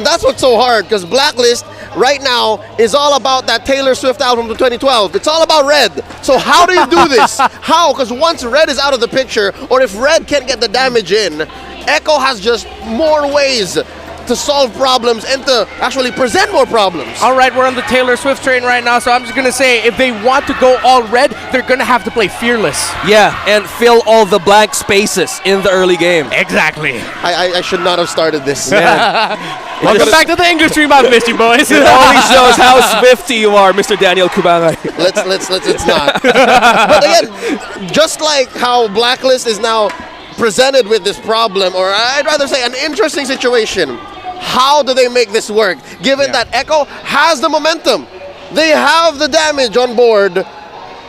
that's what's so hard, because Blacklist right now is all about that Taylor Swift album from 2012. It's all about Red. So how do you do this? How? Because once Red is out of the picture, or if Red can't get the damage in, Echo has just more ways to solve problems and to actually present more problems. All right, we're on the Taylor Swift train right now, so I'm just going to say, if they want to go all red, they're going to have to play fearless. Yeah, and fill all the blank spaces in the early game. Exactly. I should not have started this. Welcome back to the English stream. I've missed you, boys. It only shows how Swifty you are, Mr. Daniel Kubangay. Let's not. But again, just like how Blacklist is now presented with this problem, or I'd rather say an interesting situation, how do they make this work? Given that Echo has the momentum, they have the damage on board.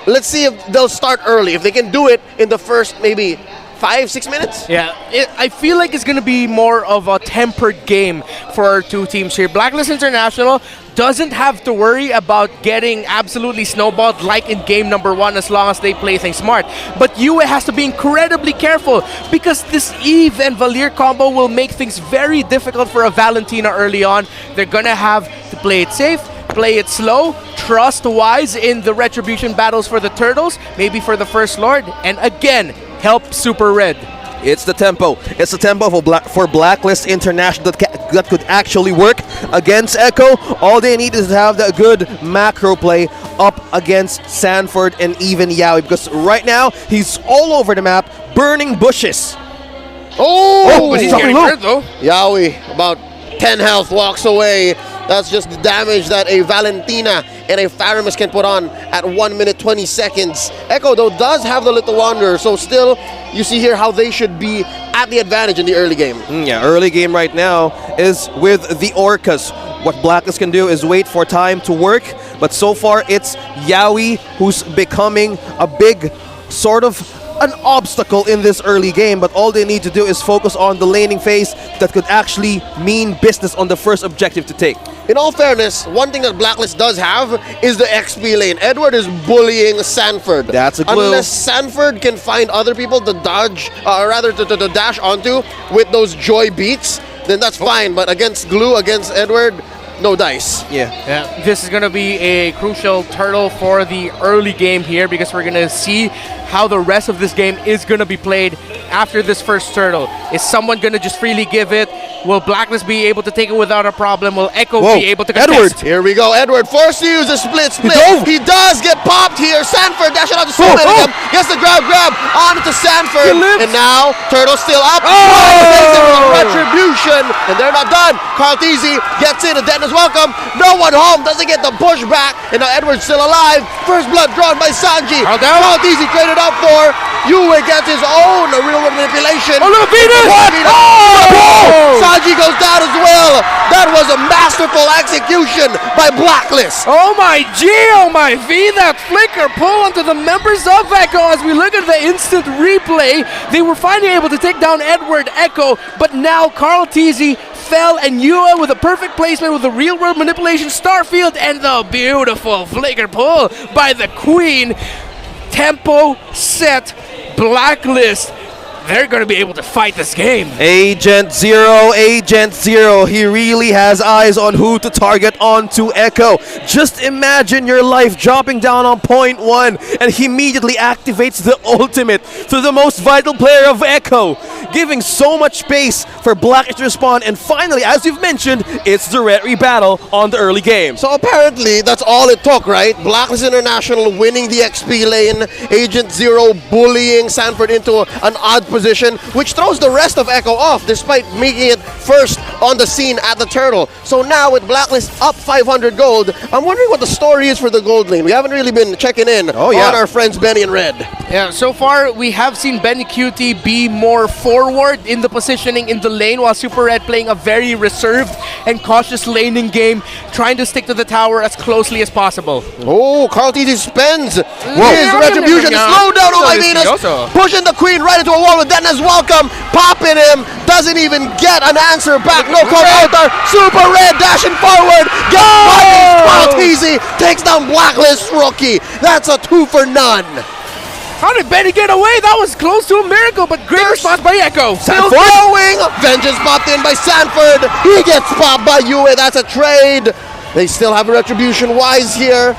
Let's see if they'll start early. If they can do it in the first maybe 5-6 minutes. Yeah, I feel like it's going to be more of a tempered game for our two teams here. Blacklist International doesn't have to worry about getting absolutely snowballed like in game number 1 as long as they play things smart. But UA has to be incredibly careful because this Eve and Valier combo will make things very difficult for a Valentina early on. They're going to have to play it safe, play it slow, trust-wise in the retribution battles for the Turtles, maybe for the First Lord, and again, help Super Red. It's the tempo. It's the tempo for Blacklist International that could actually work against Echo. All they need is to have that good macro play up against Sanford and even Yaoi, because right now he's all over the map, burning bushes. But he's getting hurt though. Yaoi, about 10 health, walks away. That's just the damage that a Valentina and a Faramis can put on at 1 minute 20 seconds. Echo, though, does have the Little Wanderer, so still, you see here how they should be at the advantage in the early game. Yeah, early game right now is with the Orcas. What Blacklist can do is wait for time to work, but so far it's Yaoi who's becoming a big sort of an obstacle in this early game, but all they need to do is focus on the laning phase that could actually mean business on the first objective to take. In all fairness, one thing that Blacklist does have is the XP lane. Edward is bullying Sanford. That's a clue. Unless Sanford can find other people to dodge, or rather to dash onto with those joy beats, then that's fine. But against Glue, against Edward, no dice. Yeah, this is going to be a crucial turtle for the early game here, because we're going to see how the rest of this game is going to be played after this first turtle. Is someone going to just freely give it? Will Blacklist be able to take it without a problem? Will Echo be able to contest? Edward! Here we go. Edward forced to use a split. He does get popped here. Sanford dashing out to so many of them. Gets the grab onto Sanford. And now Turtle's still up. Retribution. And they're not done. Carl Teasy gets in. And Den is welcome. No one home. Doesn't get the push back. And now Edward's still alive. First blood drawn by Sanji. Carl Teasy traded up for Yue, gets his own real manipulation. Sanji goes down as well. That was a masterful execution by Blacklist. Oh my G, oh my V, that flicker pull onto the members of Echo. As we look at the instant replay, they were finally able to take down Edward Echo, but now Carl Teasy fell, and Yue with a perfect placement with the real world manipulation Starfield and the beautiful flicker pull by the Queen. Tempo set. Blacklist, they're going to be able to fight this game. Agent Zero, he really has eyes on who to target onto Echo. Just imagine your life dropping down on point 1, and he immediately activates the ultimate to the most vital player of Echo, giving so much space for Blacklist to respond. And finally, as you've mentioned, it's the Retri battle on the early game. So apparently, that's all it took, right? Blacklist International winning the XP lane, Agent Zero bullying Sanford into an odd position, which throws the rest of Echo off despite making it first on the scene at the Turtle. So now with Blacklist up 500 gold, I'm wondering what the story is for the gold lane. We haven't really been checking in on our friends Benny and Red. Yeah, so far we have seen Benny QT be more forward in the positioning in the lane, while Super Red playing a very reserved and cautious laning game, trying to stick to the tower as closely as possible. Oh, Carl Teasy spends his retribution. Slow down, oh my Venus, pushing the Queen right into a wall with Dennis welcome, popping him, doesn't even get an answer back. No call out there. Super Red dashing forward, gets Carl Teasy, takes down Blacklist rookie. That's a 2 for none. How did Benny get away? That was close to a miracle, but great response by Echo. Still going. Vengeance popped in by Sanford. He gets popped by Yue. That's a trade. They still have a retribution. Wise here.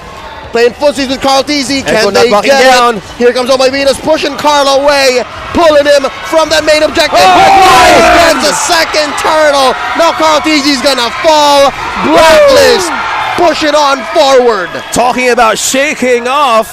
Playing footsies with Carl Tizzy. Can they get down. it? Here comes Oh My Venus pushing Carl away, pulling him from that main objective. Oh! Wise gets a second turtle. Now Carl Tizzy's gonna fall. Blacklist pushing on forward. Talking about shaking off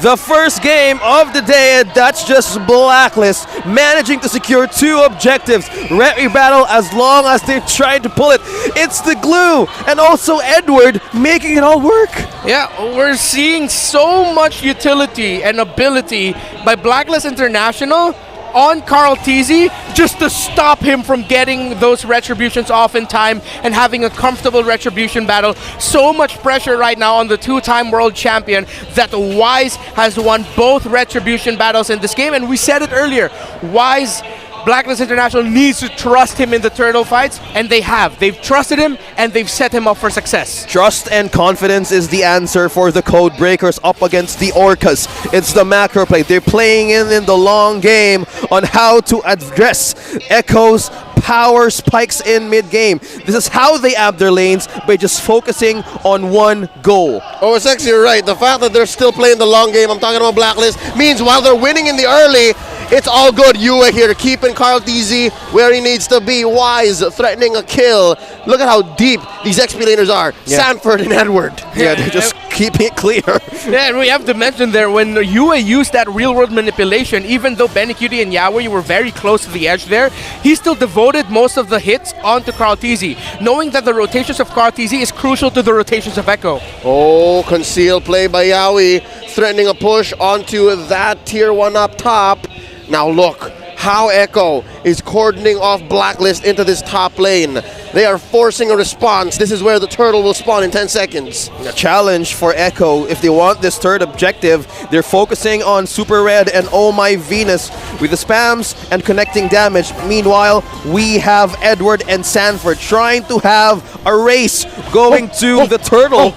the first game of the day, and that's just Blacklist managing to secure 2 objectives. Remy battle as long as they're trying to pull it. It's the glue, and also Edward making it all work. Yeah, we're seeing so much utility and ability by Blacklist International on Carl Tizzy just to stop him from getting those retributions off in time and having a comfortable retribution battle. So much pressure right now on the 2-time world champion that Wise has won both retribution battles in this game, and we said it earlier, Wise, Blacklist International needs to trust him in the turtle fights, and they have. They've trusted him, and they've set him up for success. Trust and confidence is the answer for the Code Breakers up against the Orcas. It's the macro play. They're playing in the long game on how to address Echo's power spikes in mid-game. This is how they ab their lanes, by just focusing on one goal. Oh, it's actually right. The fact that they're still playing the long game, I'm talking about Blacklist, means while they're winning in the early, it's all good. Yue here keeping Carl Tizzy where he needs to be. Wise threatening a kill. Look at how deep these XP laners are. Yeah. Sanford and Edward. Yeah, they're just keeping it clear. Yeah, and we have to mention there, when Yue used that real-world manipulation, even though Benny Cutie and Yahweh were very close to the edge there, he still devoted most of the hits onto Carl Tizzy, knowing that the rotations of Carl Tizzy is crucial to the rotations of Echo. Oh, concealed play by Yaoi, threatening a push onto that tier 1 up top. Now look how Echo is cordoning off Blacklist into this top lane. They are forcing a response. This is where the turtle will spawn in 10 seconds. A challenge for Echo. If they want this third objective, they're focusing on Super Red and Oh My Venus with the spams and connecting damage. Meanwhile, we have Edward and Sanford trying to have a race going to the turtle.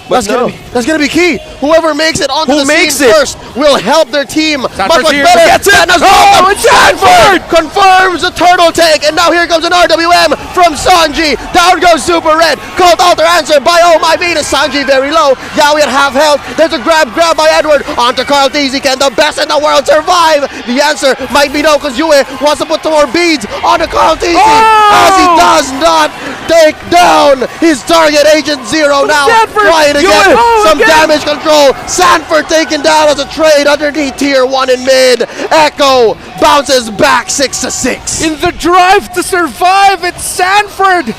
But That's gonna be key. Whoever makes it onto the scene first will help their team much better. Gets it. Oh, it's Sanford! Confirms the turtle take, and now here comes an RWM from Sanji. Down goes Super Red. Called alter answer by Oh My Venus. Sanji very low. Yaoi at half health. There's a grab by Edward onto Carl Tizzy. Can the best in the world survive? The answer might be no, because Yue wants to put some more beads onto Carl Tizzy, as he does not take down his target, Agent Zero. Now trying to get some damage control. Sanford taken down as a trade underneath tier 1 in mid. Echo bounces back 6-6. In the drive to survive, it's Sanford.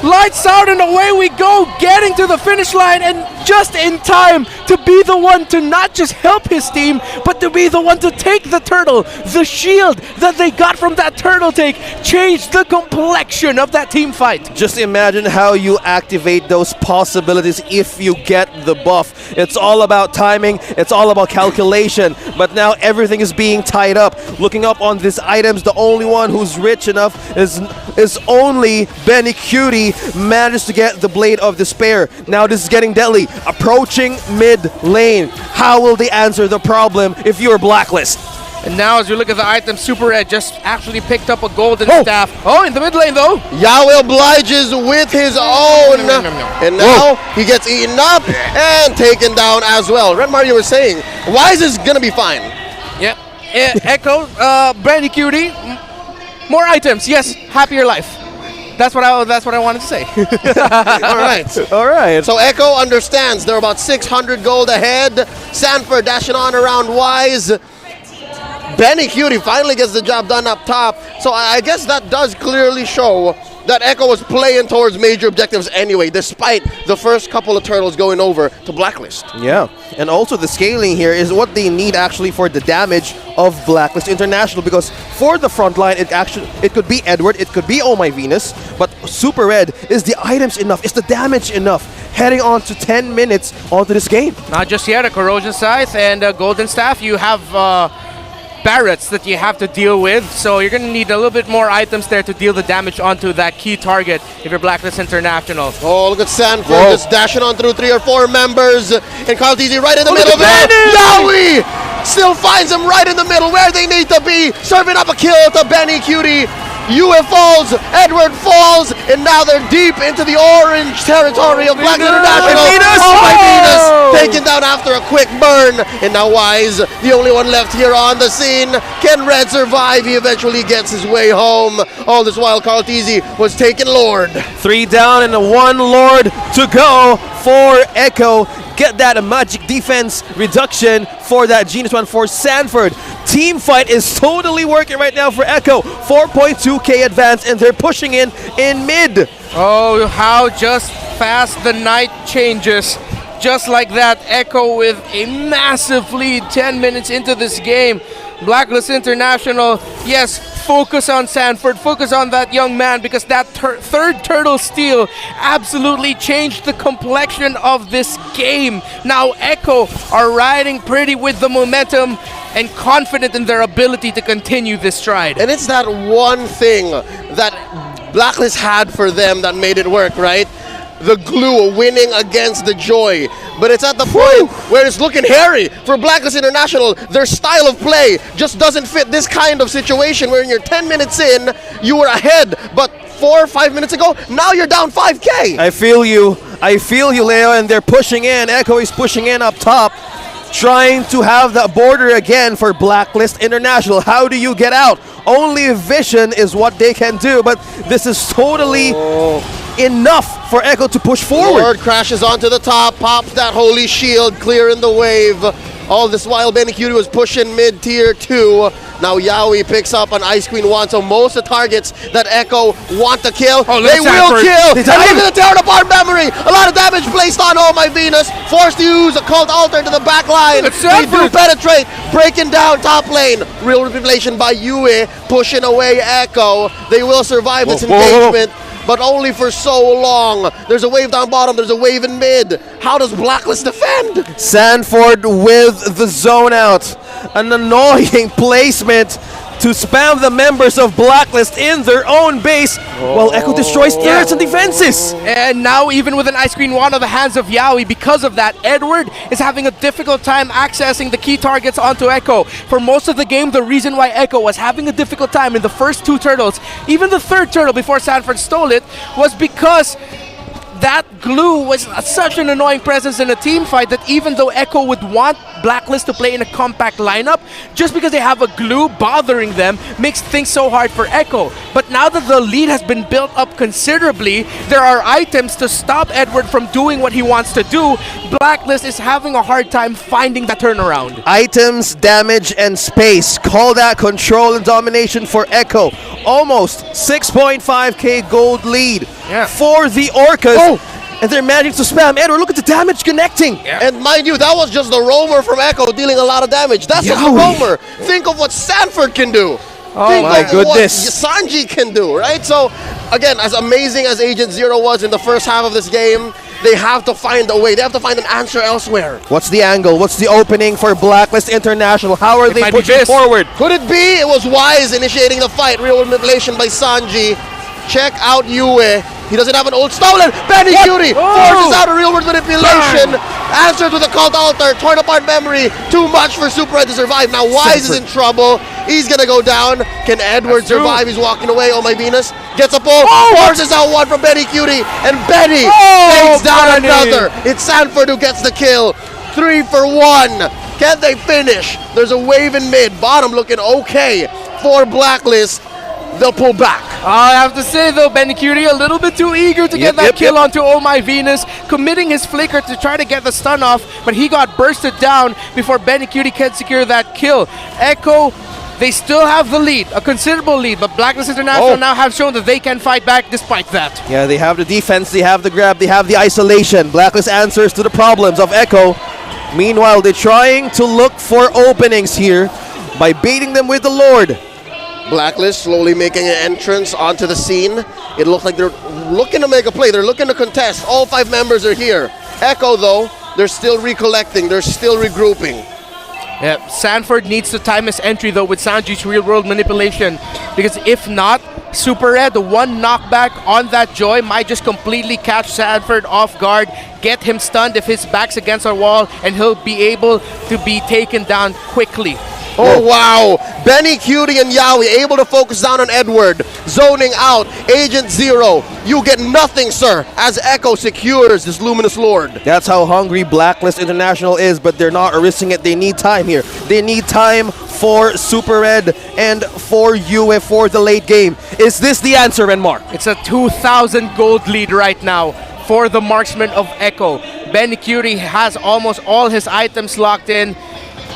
Lights out and away we go, getting to the finish line, and just in time to be the one to not just help his team, but to be the one to take the turtle. The shield that they got from that turtle take changed the complexion of that team fight. just imagine how you activate those possibilities if you get the buff. It's all about timing, it's all about calculation, but now everything is being tied up. Looking up on these items, the only one who's rich enough is only Benny Cutie. Manages to get the Blade of Despair. Now this is getting deadly. Approaching mid lane. How will they answer the problem if you're Blacklist? And now as we look at the item, Super Red just actually picked up a golden staff. Oh, in the mid lane though. Yaoi obliges with his own. And now he gets eaten up and taken down as well. Red Mario was saying, Wise is going to be fine. Yep. Echo, Brandy Cutie, more items. Yes, happier life. That's what I wanted to say. All right. So Echo understands they're about 600 gold ahead. Sanford dashing on around Wise. Benny Cutie finally gets the job done up top. So I guess that does clearly show that Echo was playing towards major objectives anyway, despite the first couple of turtles going over to Blacklist. Yeah, and also the scaling here is what they need actually for the damage of Blacklist International, because for the front line, it could be Edward, it could be Oh My Venus, but Super Red, is the items enough? Is the damage enough? Heading on to 10 minutes onto this game. Not just yet, a Corrosion Scythe and a Golden Staff. You have Barretts that you have to deal with, so you're going to need a little bit more items there to deal the damage onto that key target if you're Blacklist International. Oh, look at Sanford just dashing on through 3 or 4 members, and Carl Tizzy right in the middle of it. Yaoi still finds him right in the middle where they need to be, serving up a kill to Benny Cutie. Yue falls, Edward falls, and now they're deep into the orange territory of Black International. Oh my Venus! Taken down after a quick burn, and now Wise, the only one left here on the scene. Can Red survive? He eventually gets his way home. All this while, Carl Teasy was taken Lord. 3 down and 1 Lord to go for Echo. Get that magic defense reduction for that Genius one for Sanford. Team fight is totally working right now for Echo. 4.2k advance, and they're pushing in mid. Oh, how just fast the night changes. Just like that, Echo with a massive lead 10 minutes into this game. Blacklist International, yes, focus on Sanford, focus on that young man, because that third turtle steal absolutely changed the complexion of this game. Now Echo are riding pretty with the momentum and confident in their ability to continue this stride. And it's that one thing that Blacklist had for them that made it work, right? The glue, winning against the joy. But it's at the point where it's looking hairy for Blacklist International. Their style of play just doesn't fit this kind of situation where you're 10 minutes in, you were ahead, but 4 or 5 minutes ago, now you're down 5k. I feel you, Leo, and they're pushing in. Echo is pushing in up top, trying to have the border again for Blacklist International. How do you get out? Only vision is what they can do, but this is totally enough for Echo to push forward. Lord crashes onto the top, pops that holy shield, clearing the wave. All this while, Benny Cutie was pushing mid-tier 2. Now Yaoi picks up an Ice Queen 1, so most of the targets that Echo want to kill, they will kill. And look at the tear apart memory. A lot of damage placed on Oh My Venus. Forced to use a Cult Altar to the back line. They do penetrate, breaking down top lane. Real revelation by Yue, pushing away Echo. They will survive this engagement, but only for so long. There's a wave down bottom, there's a wave in mid. How does Blacklist defend? Sanford with the zone out. An annoying placement to spam the members of Blacklist in their own base while Echo destroys turrets and defenses. And now even with an Ice Queen Wand on the hands of Yaoi, because of that, Edward is having a difficult time accessing the key targets onto Echo. For most of the game, the reason why Echo was having a difficult time in the first 2 turtles, even the third turtle before Sanford stole it, was because that glue was such an annoying presence in a team fight that even though Echo would want Blacklist to play in a compact lineup, just because they have a glue bothering them makes things so hard for Echo. But now that the lead has been built up considerably, there are items to stop Edward from doing what he wants to do. Blacklist is having a hard time finding the turnaround. Items, damage, and space. Call that control and domination for Echo. Almost 6.5k gold lead for the Orcas. And they're managing to spam Edward. Look at the damage connecting. And mind you, that was just the roamer from Echo dealing a lot of damage. That's just the roamer. Think of what Sanford can do. Think my of goodness. what Sanji can do, right? So, again, as amazing as Agent Zero was in the first half of this game, they have to find a way. They have to find an answer elsewhere. What's the angle? What's the opening for Blacklist International? How are they pushing forward? Could it be it was Wise initiating the fight? Real manipulation by Sanji. Check out Yue. He doesn't have an ult stolen. Benny Cutie forces out a real world manipulation. Answers with a Cult Altar. Torn apart memory. Too much for Super Red to survive. Now Wise is in trouble. He's gonna go down. Can Edward survive? He's walking away. Oh My Venus gets a pull. Forces out one from Benny Cutie. And Benny takes down another. It's Sanford who gets the kill. 3 for 1. Can they finish? There's a wave in mid. Bottom looking okay for Blacklist. They'll pull back. I have to say though, Benny Cutie a little bit too eager to get that kill onto Oh My Venus, committing his flicker to try to get the stun off, but he got bursted down before Benny Cutie can secure that kill. Echo, they still have the lead, a considerable lead, but Blacklist International now have shown that they can fight back despite that. Yeah, they have the defense, they have the grab, they have the isolation. Blacklist answers to the problems of Echo. Meanwhile, they're trying to look for openings here by baiting them with the Lord. Blacklist slowly making an entrance onto the scene. It looks like they're looking to make a play. They're looking to contest. All 5 members are here. Echo, though, they're still recollecting. They're still regrouping. Yeah, Sanford needs to time his entry, though, with Sanji's real-world manipulation. Because if not, Super Red, one knockback on that Joy might just completely catch Sanford off guard, get him stunned if his back's against a wall, and he'll be able to be taken down quickly. Oh, wow. Benny, Cutie, and Yowie able to focus down on Edward. Zoning out. Agent Zero. You get nothing, sir, as Echo secures this Luminous Lord. That's how hungry Blacklist International is, but they're not risking it. They need time here. They need time for Super Red and for UF for the late game. Is this the answer, Renmark? It's a 2,000 gold lead right now for the marksman of Echo. Benny Curie has almost all his items locked in,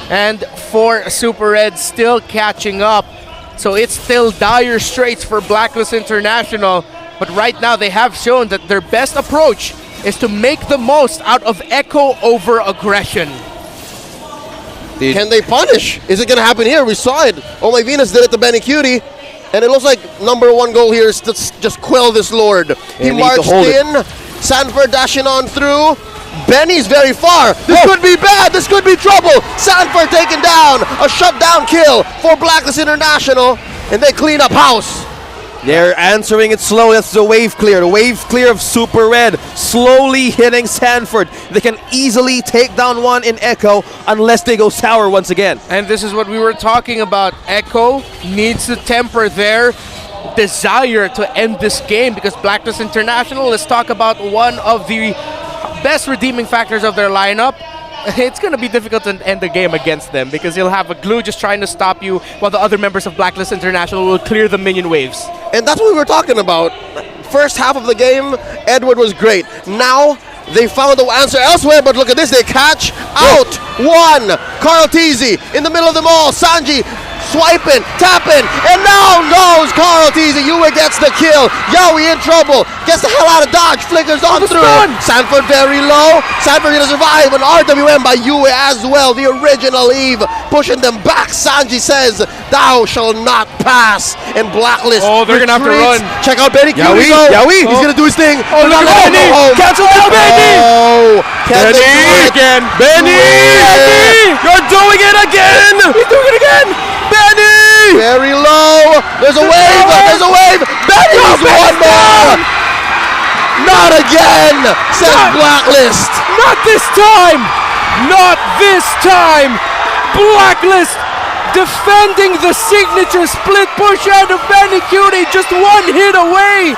and for Super Red still catching up. So it's still dire straits for Blacklist International, but right now they have shown that their best approach is to make the most out of Echo over aggression. Can they punish? Is it going to happen here? We saw it. Oh My Venus did it to Benny Cutie, and it looks like number one goal here is to just quell this Lord. He marched in, Sanford dashing on through. Benny's very far. This could be bad. This could be trouble. Sanford taken down. A shutdown kill for Blacklist International, and they clean up house. They're answering it slow. That's the wave clear. The wave clear of Super Red slowly hitting Sanford. They can easily take down one in Echo unless they go sour once again. And this is what we were talking about. Echo needs to temper their desire to end this game, because Blacklist International, let's talk about one of the best redeeming factors of their lineup. It's going to be difficult to end the game against them, because you'll have a glue just trying to stop you while the other members of Blacklist International will clear the minion waves. And that's what we were talking about. First half of the game, Edward was great. Now, they found the answer elsewhere, but look at this. They catch out one. Carl Teasy in the middle of them all. Sanji swiping, tapping, and now knows Carl Teasy. Yue gets the kill. Yowie in trouble. Gets the hell out of dodge. Flickers on through. Sanford very low. Sanford gonna survive. An RWM by Yue as well. The original Eve pushing them back. Sanji says, "Thou shall not pass." And Blacklist. Oh, they're gonna have to run. Check out Benny Cutie. Yowie. He's gonna do his thing. Oh, look at Benny. Cancel out, Benny. Oh, can they do it again? Benny! You're doing it again! He's doing it again! Benny! Very low. There's a wave. There's a wave. Benny's one more. Not again, says Blacklist. Not this time! Not this time! Blacklist defending the signature split push out of Benny Cutie, just one hit away.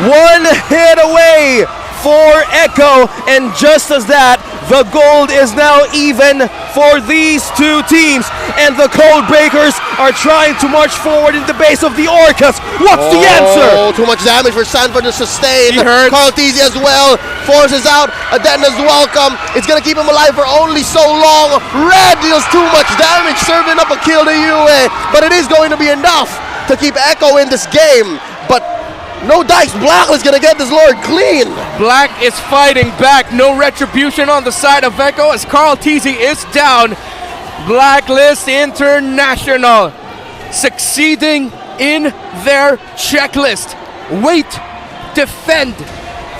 One hit away for Echo, and just as that, the gold is now even for these two teams, and the Code Breakers are trying to march forward in the base of the Orcas. What's the answer? Oh, too much damage for Sanford to sustain. He hurts. Carl Teasy as well forces out. Adenda's welcome. It's gonna keep him alive for only so long. Red deals too much damage, serving up a kill to Yue, but it is going to be enough to keep Echo in this game. But no dice. Blacklist gonna get this Lord clean. Black is fighting back. No retribution on the side of Echo as Carl Teasy is down. Blacklist International succeeding in their checklist. Wait, defend,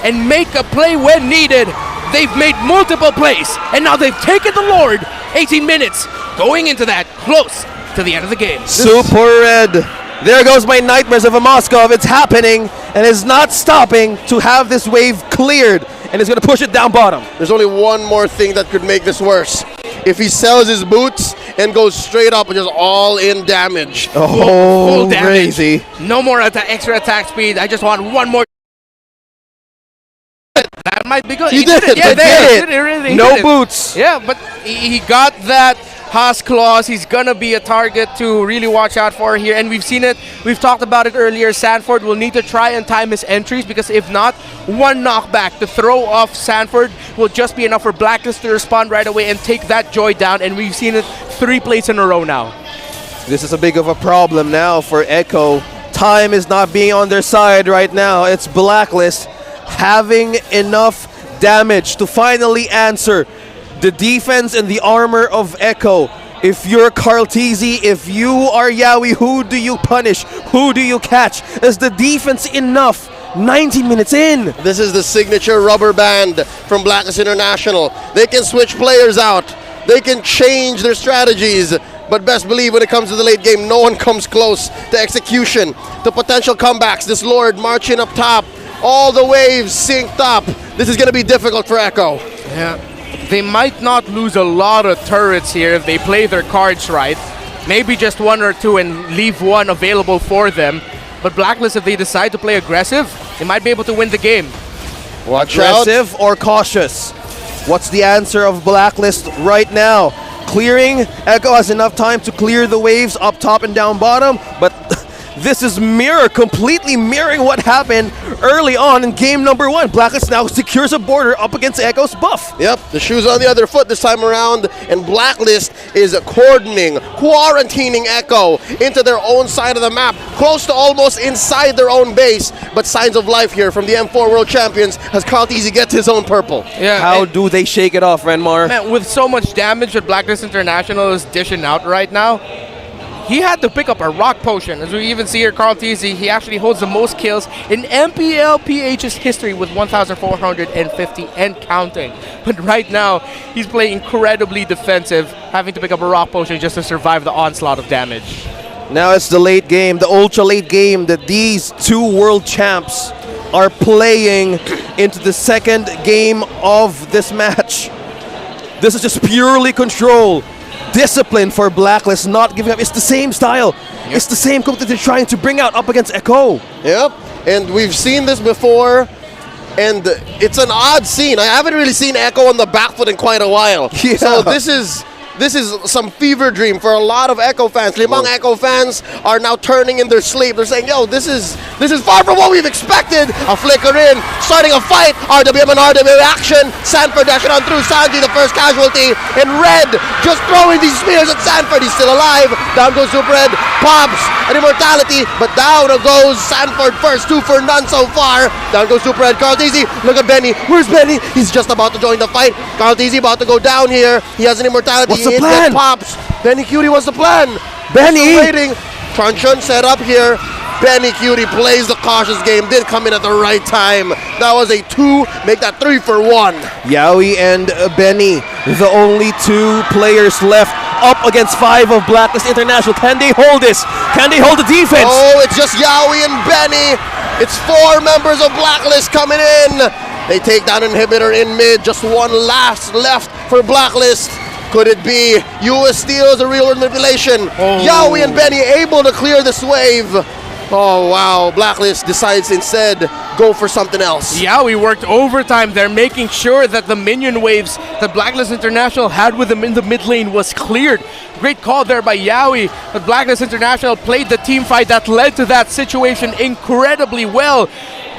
and make a play when needed. They've made multiple plays, and now they've taken the Lord. 18 minutes going into that, close to the end of the game. Super Red. There goes my nightmares of a Moscow. It's happening and is not stopping to have this wave cleared, and it's going to push it down bottom. There's only one more thing that could make this worse. If he sells his boots and goes straight up with just all in damage. Oh, Full damage. crazy. No more extra attack speed. I just want one more. That might be good. He did it. Yeah, He did it. He really No did it. boots. Yeah, but he got that Haas clause. He's gonna be a target to really watch out for here, and we've seen it. We've talked about it earlier. Sanford will need to try and time his entries, because if not, one knockback to throw off Sanford will just be enough for Blacklist to respond right away and take that Joy down, and we've seen it 3 plays in a row now. This is a big of a problem now for Echo. Time is not being on their side right now. It's Blacklist having enough damage to finally answer the defense and the armor of Echo. If you're Carl Teasy, if you are Yowie, who do you punish? Who do you catch? Is the defense enough? 90 minutes in. This is the signature rubber band from Blacklist International. They can switch players out. They can change their strategies. but best believe when it comes to the late game, no one comes close to execution, to potential comebacks. This Lord marching up top, all the waves synced up. This is going to be difficult for Echo. Yeah. They might not lose a lot of turrets here if they play their cards right. Maybe just one or two and leave one available for them. But Blacklist, if they decide to play aggressive, they might be able to win the game. Watch out. Aggressive or cautious? What's the answer of Blacklist right now? Clearing. Echo has enough time to clear the waves up top and down bottom, but this is completely mirroring what happened early on in game number 1. Blacklist now secures a border up against Echo's buff. Yep, the shoe's on the other foot this time around, and Blacklist is quarantining Echo into their own side of the map, close to almost inside their own base. But signs of life here from the M4 World Champions as Carl Teasy gets his own purple. Yeah. How do they shake it off, Renmar? Man, with so much damage that Blacklist International is dishing out right now, he had to pick up a rock potion. As we even see here, Carl Teasy, he actually holds the most kills in MPL PH's history with 1,450 and counting. But right now, he's playing incredibly defensive, having to pick up a rock potion just to survive the onslaught of damage. Now it's the late game, the ultra late game that these two world champs are playing into the second game of this match. This is just purely control. Discipline for Blacklist, not giving up. It's the same style. Yep. It's the same code that they're trying to bring out up against Echo. Yep, and we've seen this before, and it's an odd scene. I haven't really seen Echo on the back foot in quite a while. Yeah. So this is some fever dream for a lot of Echo fans. Limang Echo fans are now turning in their sleep. They're saying, yo, this is far from what we've expected. A flicker in, starting a fight. RWM and RWM action. Sanford dashing on through. Sanji, the first casualty. And Red just throwing these spears at Sanford. He's still alive. Down goes Super Red. Pops an immortality. But down goes Sanford first. 2 for none so far. Down goes Super Red. Carl Teasy. Look at Benny. Where's Benny? He's just about to join the fight. Carl Teasy about to go down here. He has an immortality. What's the plan? Pops. Benny Cutie wants the plan. Benny! Still waiting. Truncheon set up here. Benny Cutie plays the cautious game. Did come in at the right time. That was a 2. Make that 3 for 1. Yowie and Benny, the only 2 players left up against 5 of Blacklist International. Can they hold this? Can they hold the defense? Oh, it's just Yowie and Benny. It's 4 members of Blacklist coming in. They take down Inhibitor in mid. Just one last left for Blacklist. Could it be US Steel as a real manipulation? Oh. Yowie and Benny able to clear this wave. Oh, wow. Blacklist decides instead go for something else. Yeah, we worked overtime there, making sure that the minion waves that Blacklist International had with them in the mid lane was cleared. Great call there by Yowie, but Blacklist International played the team fight that led to that situation incredibly well.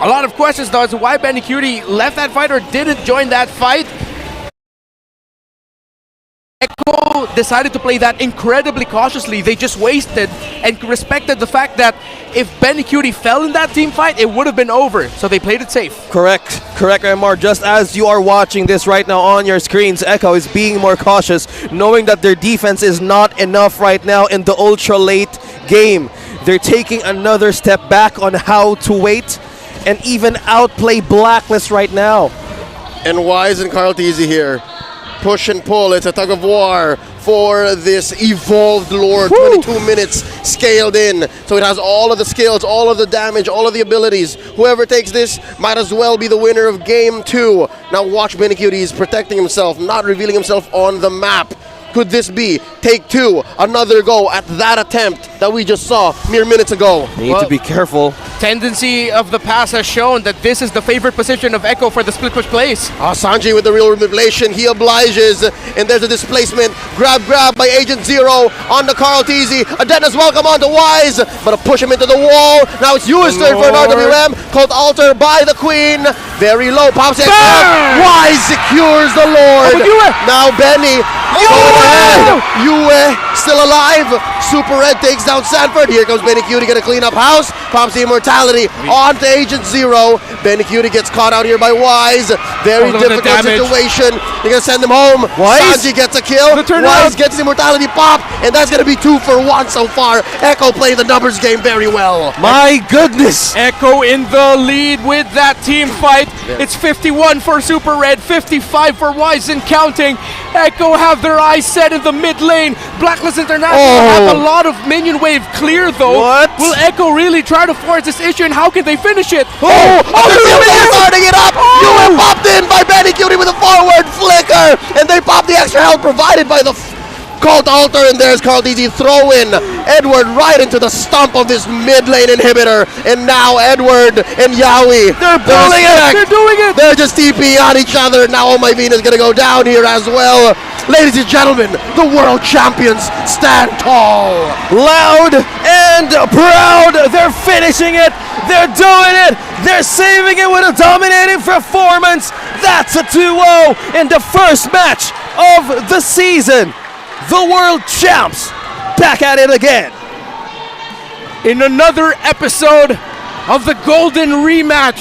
A lot of questions though as to why Benny Cutie left that fight or didn't join that fight. Echo decided to play that incredibly cautiously. They just wasted and respected the fact that if Benny Cutie fell in that team fight, it would have been over. So they played it safe. Correct, Remar. Just as you are watching this right now on your screens, Echo is being more cautious, knowing that their defense is not enough right now in the ultra late game. They're taking another step back on how to wait and even outplay Blacklist right now. And Wise and Carl Teasy here. Push and pull. It's a tug of war for this evolved Lord. Woo! 22 minutes scaled in. So it has all of the skills, all of the damage, all of the abilities. Whoever takes this might as well be the winner of game 2. Now watch Benny Cutie. He's protecting himself, not revealing himself on the map. Could this be take 2, another go at that attempt that we just saw mere minutes ago? Need to be careful. Tendency of the past has shown that this is the favorite position of Echo for the split push plays. Sanji with the real manipulation. He obliges, and there's a displacement. Grab by Agent Zero on the Carl Teasy. Adena's welcome on to Wise, but a push him into the wall. Now it's US turn for an RWM. Called Alter by the Queen. Very low. Pops it. Wise secures the Lord. Now Benny. Yue still alive. Super Red takes down Sanford. Here comes Benny Cutie, gonna clean up house. Pops the immortality on to Agent Zero. Benny Cutie gets caught out here by Wise. Very difficult situation. They're gonna send him home. Wise? Sanji gets a kill. Wise gets the immortality pop, and that's gonna be 2 for 1 so far. Echo playing the numbers game very well. My goodness! Echo in the lead with that team fight. It's 51 for Super Red, 55 for Wise and counting. Echo have their eyes set in the mid lane. Blacklist International have a lot of minion wave clear though. What? Will Echo really try to force this issue, and how can they finish it? They're starting it up! You popped in by Benny Cutie with a forward flicker! And they pop the extra health provided by the Cult Altar, and there's Carl DZ throwing Edward right into the stump of this mid lane inhibitor. And now Edward and Yaoi, They're pulling it. They're doing it. they're just TP on each other. Now Oh My Venus gonna go down here as well. Ladies and gentlemen, the world champions stand tall. Loud and proud. They're finishing it. They're doing it. They're saving it with a dominating performance. That's a 2-0 in the first match of the season. The world champs back at it again. In another episode of the Golden Rematch,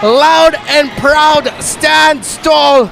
Loud and Proud stand tall.